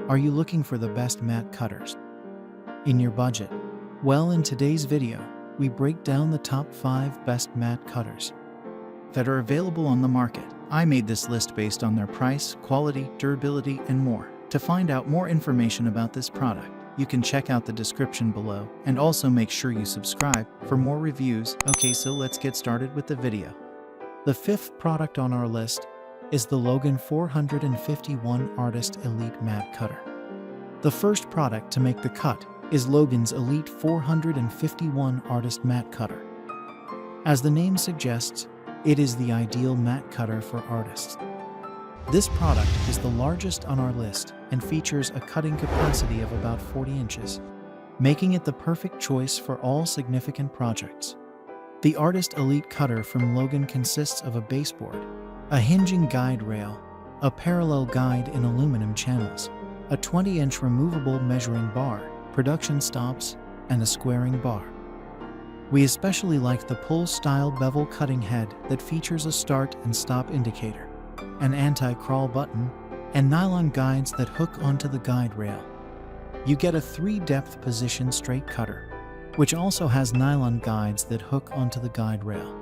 Are you looking for the best mat cutters in your budget? Well, in today's video, we break down the top 5 best mat cutters that are available on the market. I made this list based on their price, quality, durability, and more. To find out more information about this product, you can check out the description below, and also make sure you subscribe for more reviews. Okay, so let's get started with the video. The 5th product on our list is the Logan 451 Artist Elite Mat Cutter. The first product to make the cut is Logan's Elite 451 Artist Mat Cutter. As the name suggests, it is the ideal mat cutter for artists. This product is the largest on our list and features a cutting capacity of about 40 inches, making it the perfect choice for all significant projects. The Artist Elite Cutter from Logan consists of a baseboard, a hinging guide rail, a parallel guide in aluminum channels, a 20-inch removable measuring bar, production stops, and a squaring bar. We especially like the pull-style bevel cutting head that features a start and stop indicator, an anti-crawl button, and nylon guides that hook onto the guide rail. You get a 3-depth position straight cutter, which also has nylon guides that hook onto the guide rail.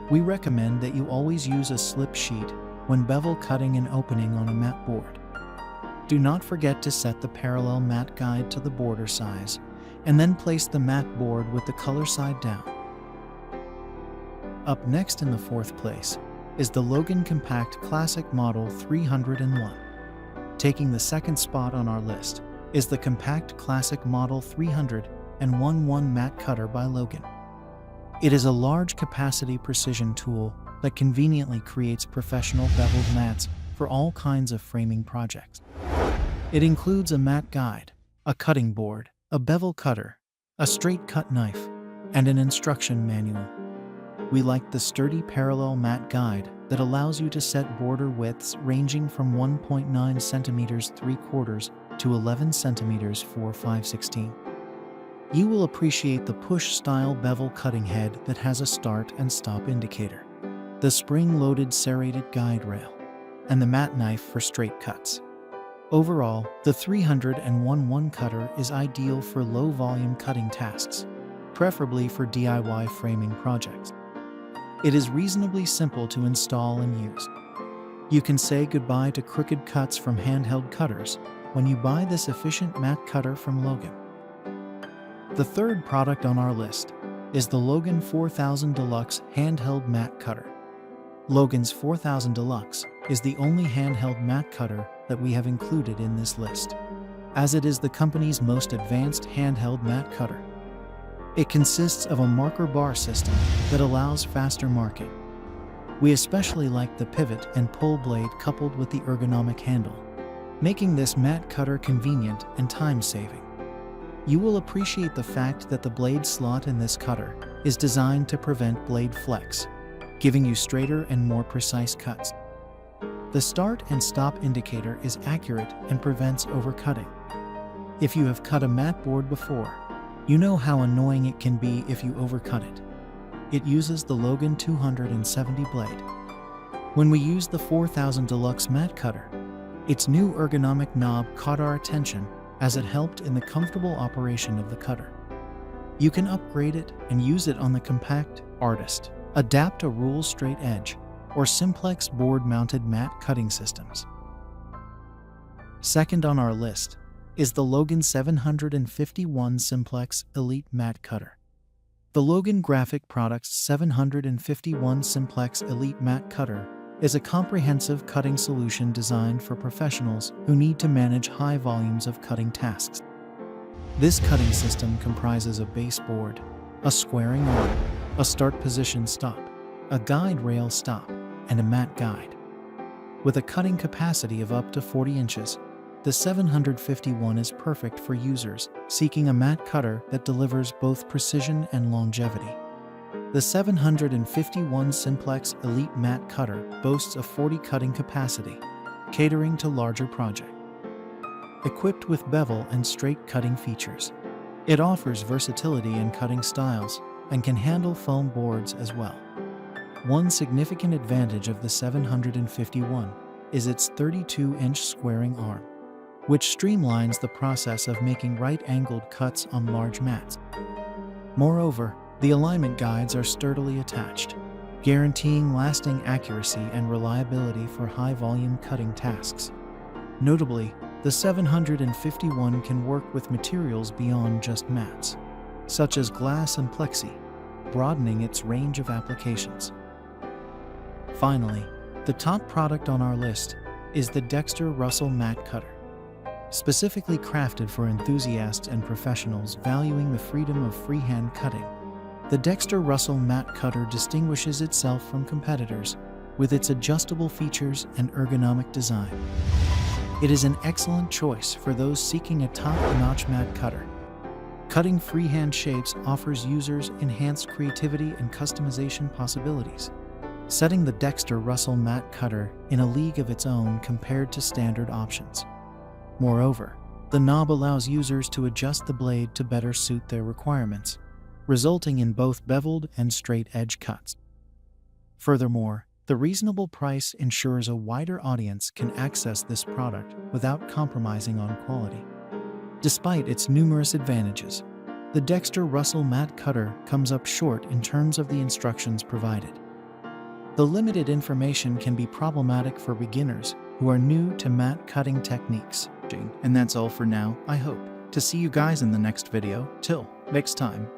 We recommend that you always use a slip sheet when bevel cutting and opening on a mat board. Do not forget to set the parallel mat guide to the border size, and then place the mat board with the color side down. Up next in the 4th place is the Logan Compact Classic Model 301. Taking the 2nd spot on our list is the Compact Classic Model 301 Mat Cutter by Logan. It is a large capacity precision tool that conveniently creates professional beveled mats for all kinds of framing projects. It includes a mat guide, a cutting board, a bevel cutter, a straight cut knife, and an instruction manual. We like the sturdy parallel mat guide that allows you to set border widths ranging from 1.9 centimeters 3/4 to 11 centimeters 4/5/16. You will appreciate the push-style bevel cutting head that has a start and stop indicator, the spring-loaded serrated guide rail, and the mat knife for straight cuts. Overall, the 301 cutter is ideal for low-volume cutting tasks, preferably for DIY framing projects. It is reasonably simple to install and use. You can say goodbye to crooked cuts from handheld cutters when you buy this efficient mat cutter from Logan. The 3rd product on our list is the Logan 4000 Deluxe Handheld Mat Cutter. Logan's 4000 Deluxe is the only handheld mat cutter that we have included in this list, as it is the company's most advanced handheld mat cutter. It consists of a marker bar system that allows faster marking. We especially like the pivot and pull blade coupled with the ergonomic handle, making this mat cutter convenient and time-saving. You will appreciate the fact that the blade slot in this cutter is designed to prevent blade flex, giving you straighter and more precise cuts. The start and stop indicator is accurate and prevents overcutting. If you have cut a mat board before, you know how annoying it can be if you overcut it. It uses the Logan 270 blade. When we used the 4000 Deluxe Mat Cutter, its new ergonomic knob caught our attention as it helped in the comfortable operation of the cutter. You can upgrade it and use it on the Compact, Artist, Adapt a Rule Straight Edge, or Simplex board-mounted mat cutting systems. 2nd on our list is the Logan 751 Simplex Elite Mat Cutter. The Logan Graphic Products 751 Simplex Elite Mat Cutter is a comprehensive cutting solution designed for professionals who need to manage high volumes of cutting tasks. This cutting system comprises a baseboard, a squaring arm, a start position stop, a guide rail stop, and a mat guide. With a cutting capacity of up to 40 inches, the 751 is perfect for users seeking a mat cutter that delivers both precision and longevity. The 751 Simplex Elite Mat Cutter boasts a 40 cutting capacity, catering to larger projects. Equipped with bevel and straight cutting features, it offers versatility in cutting styles and can handle foam boards as well. One significant advantage of the 751 is its 32-inch squaring arm, which streamlines the process of making right-angled cuts on large mats. Moreover, the alignment guides are sturdily attached, guaranteeing lasting accuracy and reliability for high-volume cutting tasks. Notably, the 751 can work with materials beyond just mats, such as glass and plexi, broadening its range of applications. Finally, the top product on our list is the Dexter-Russell Mat Cutter. Specifically crafted for enthusiasts and professionals valuing the freedom of freehand cutting, the Dexter-Russell Mat Cutter distinguishes itself from competitors with its adjustable features and ergonomic design. It is an excellent choice for those seeking a top-notch mat cutter. Cutting freehand shapes offers users enhanced creativity and customization possibilities, setting the Dexter-Russell Mat Cutter in a league of its own compared to standard options. Moreover, the knob allows users to adjust the blade to better suit their requirements, resulting in both beveled and straight-edge cuts. Furthermore, the reasonable price ensures a wider audience can access this product without compromising on quality. Despite its numerous advantages, the Dexter-Russell Mat Cutter comes up short in terms of the instructions provided. The limited information can be problematic for beginners who are new to mat cutting techniques. And that's all for now. I hope to see you guys in the next video. Till next time.